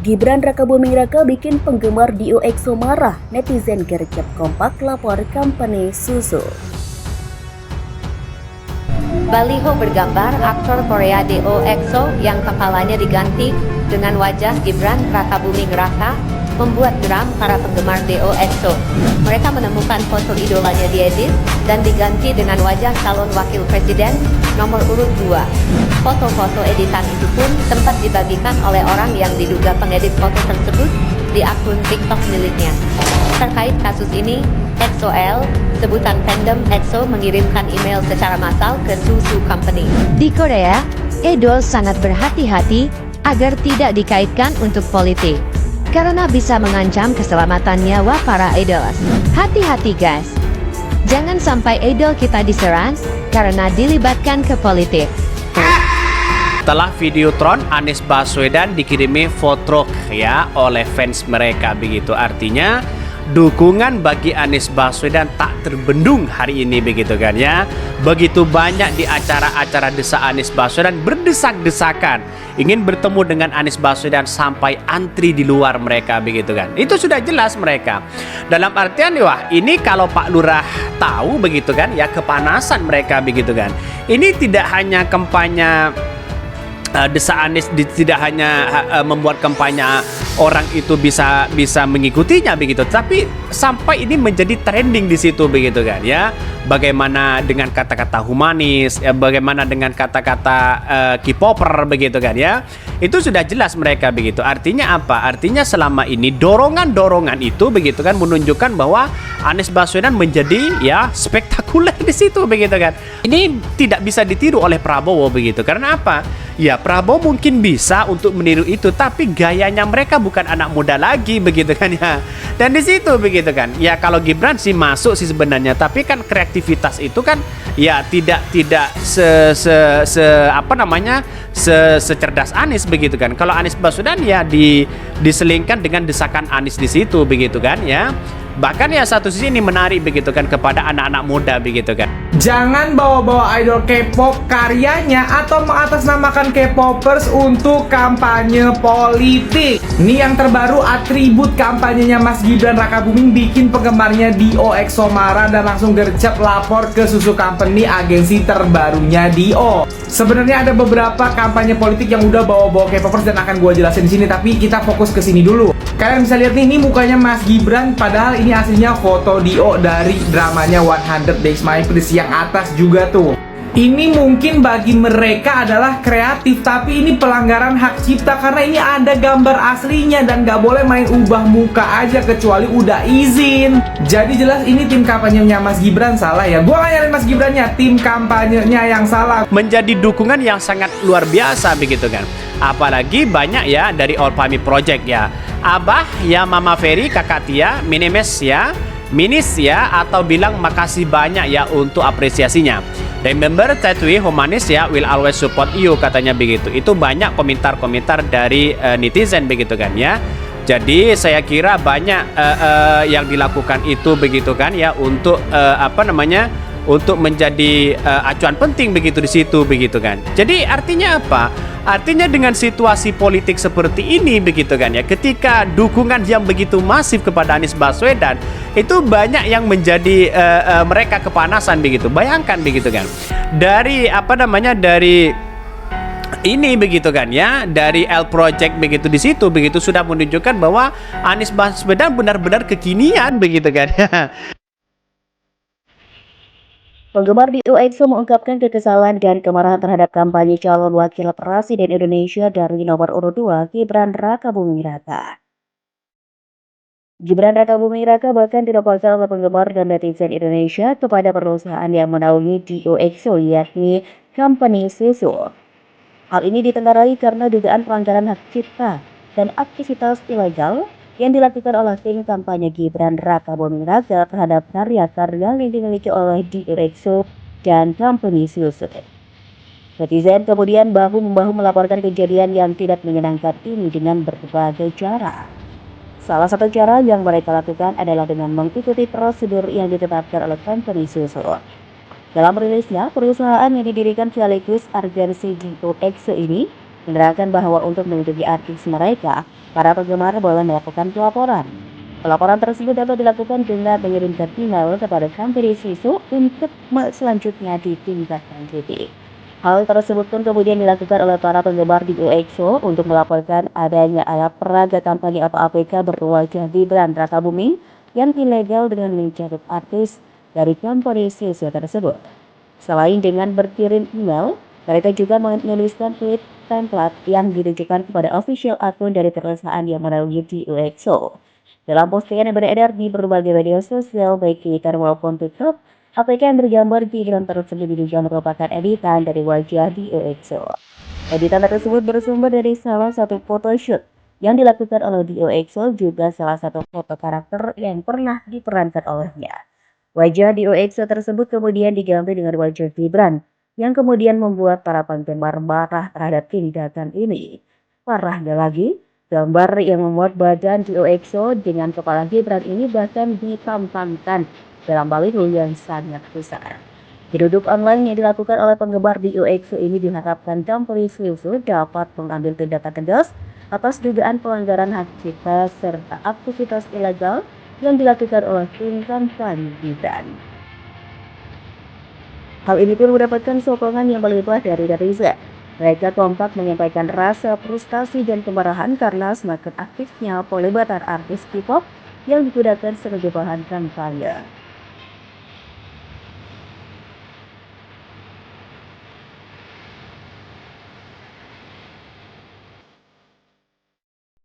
Gibran Rakabuming Raka bikin penggemar Dio EXO marah, netizen gercep kompak lapor company susu. Baliho bergambar aktor Korea Dio EXO yang kepalanya diganti dengan wajah Gibran Rakabuming Raka membuat geram para penggemar Dio EXO. Mereka menemukan foto idolanya diedit dan diganti dengan wajah calon wakil presiden nomor urut 2. Foto-foto editan itu pun sempat dibagikan oleh orang yang diduga pengedit foto tersebut di akun TikTok miliknya. Terkait kasus ini, EXO-L, sebutan fandom EXO mengirimkan email secara massal ke Susu Company. Di Korea, idol sangat berhati-hati agar tidak dikaitkan untuk politik, karena bisa mengancam keselamatan nyawa para idols. Hati-hati guys, jangan sampai idol kita diserang karena dilibatkan ke politik. Setelah Videotron, Anies Baswedan dikirimi foto ya oleh fans mereka begitu. Artinya dukungan bagi Anies Baswedan tak terbendung hari ini begitu kan ya. Begitu banyak di acara-acara desa Anies Baswedan berdesak-desakan ingin bertemu dengan Anies Baswedan sampai antri di luar mereka begitu kan. Itu sudah jelas mereka. Dalam artian wah ini kalau Pak Lurah tahu begitu kan ya kepanasan mereka begitu kan. Ini tidak hanya kampanye desa Anies tidak hanya membuat kampanye orang itu bisa mengikutinya begitu, tapi sampai ini menjadi trending di situ begitu kan ya. Bagaimana dengan kata-kata humanis, bagaimana dengan kata-kata K-popper begitu kan ya. Itu sudah jelas mereka begitu. Artinya apa? Artinya selama ini dorongan-dorongan itu begitu kan menunjukkan bahwa Anies Baswedan menjadi ya spektakuler di situ begitu kan. Ini tidak bisa ditiru oleh Prabowo begitu. Karena apa? Ya Prabowo mungkin bisa untuk meniru itu, tapi gayanya mereka bukan anak muda lagi begitu kan ya. Dan di situ begitu kan. Ya kalau Gibran sih masuk sih sebenarnya, tapi kan kreativitas itu kan ya tidak secerdas Anies begitu kan. Kalau Anies Baswedan ya diselingkan dengan desakan Anies di situ begitu kan ya. Bahkan ya satu sisi ini menarik begitu kan kepada anak-anak muda begitu kan. Jangan bawa-bawa idol K-pop karyanya atau mengatasnamakan K-popers untuk kampanye politik. Ini yang terbaru, atribut kampanyenya Mas Gibran Rakabuming bikin penggemarnya Dio EXO marah dan langsung gercep lapor ke Susu Company, agensi terbarunya Dio. Sebenarnya ada beberapa kampanye politik yang udah bawa-bawa K-popers dan akan gue jelasin di sini, tapi kita fokus ke sini dulu. Kalian bisa lihat nih, ini mukanya Mas Gibran, padahal ini aslinya foto Dio dari dramanya 100 Days My Prince yang atas juga tuh. Ini mungkin bagi mereka adalah kreatif, tapi ini pelanggaran hak cipta karena ini ada gambar aslinya dan gak boleh main ubah muka aja kecuali udah izin. Jadi jelas ini tim kampanyenya Mas Gibran salah ya. Gua gak nyalain Mas Gibrannya, tim kampanyenya yang salah. Menjadi dukungan yang sangat luar biasa begitu kan. Apalagi banyak ya dari All Family Project ya. Abah ya, Mama Ferry, Kakak Tia, Minimes ya, Minis ya, atau bilang makasih banyak ya untuk apresiasinya. Remember that we humanis ya will always support you, katanya begitu. Itu banyak komentar-komentar dari netizen begitu kan ya. Jadi saya kira banyak yang dilakukan itu begitu kan ya untuk untuk menjadi acuan penting begitu di situ begitu kan. Jadi artinya apa? Artinya dengan situasi politik seperti ini begitu kan ya, ketika dukungan yang begitu masif kepada Anies Baswedan itu banyak yang menjadi mereka kepanasan begitu. Bayangkan begitu kan. Dari dari ini begitu kan ya, dari L Project begitu di situ begitu sudah menunjukkan bahwa Anies Baswedan benar-benar kekinian begitu kan. Penggemar Dio EXO mengungkapkan kekesalan dan kemarahan terhadap kampanye calon wakil presiden Indonesia dari nomor urut 2 Gibran Rakabuming Raka. Gibran Rakabuming Raka bahkan dilaporkan oleh penggemar dan netizen Indonesia kepada perusahaan yang menaungi Dio EXO, yakni Company Susu. Hal ini ditengarai karena dugaan pelanggaran hak cipta dan aktivitas ilegal yang dilakukan oleh tim kampanye Gibran Rakabuming Raka terhadap karya-karya yang dimiliki oleh Dio EXO dan Company Susu. Netizen kemudian bahu-membahu melaporkan kejadian yang tidak menyenangkan ini dengan berbagai cara. Salah satu cara yang mereka lakukan adalah dengan mengikuti prosedur yang ditetapkan oleh Company Susu. Dalam rilisnya, perusahaan yang didirikan sekaligus agensi Dio EXO ini menerangkan bahwa untuk melindungi artis mereka, para penggemar boleh melakukan pelaporan. Pelaporan tersebut dapat dilakukan dengan mengirimkan email kepada company susu untuk selanjutnya ditindaklanjuti. Hal tersebut pun kemudian dilakukan oleh para penggemar di EXO untuk melaporkan adanya alat peraga kampanye atau APK berwajah Gibran Rakabuming yang ilegal dengan mencakup artis dari company susu tersebut. Selain dengan berkirim email, mereka juga menuliskan tweet template yang ditujukan kepada official akun dari perusahaan yang menaungi di EXO. Dalam postingan yang beredar di berbagai media sosial baik Twitter maupun TikTok, APK yang bergambar Gibran tersebut diduga merupakan editan dari wajah di EXO. Editan tersebut bersumber dari salah satu photoshoot yang dilakukan oleh di EXO, juga salah satu foto karakter yang pernah diperankan olehnya. Wajah di EXO tersebut kemudian diganti dengan wajah Gibran, yang kemudian membuat para penggemar marah terhadap tindakan ini. Parahnya lagi, gambar yang memuat badan di EXO dengan kepala Gibran ini bahkan ditampangkan dalam baliho yang sangat besar. Geruduk online yang dilakukan oleh penggemar di EXO ini diharapkan company susu dapat mengambil tindakan tegas atas dugaan pelanggaran hak cipta serta aktivitas ilegal yang dilakukan oleh tim kampanye Gibran. Hal ini pun mendapatkan sokongan yang berlimpah dari netizen. Mereka kompak menyampaikan rasa frustasi dan kemarahan karena semakin aktifnya pelibatan artis K-pop yang digunakan sebagai bahan kampanye.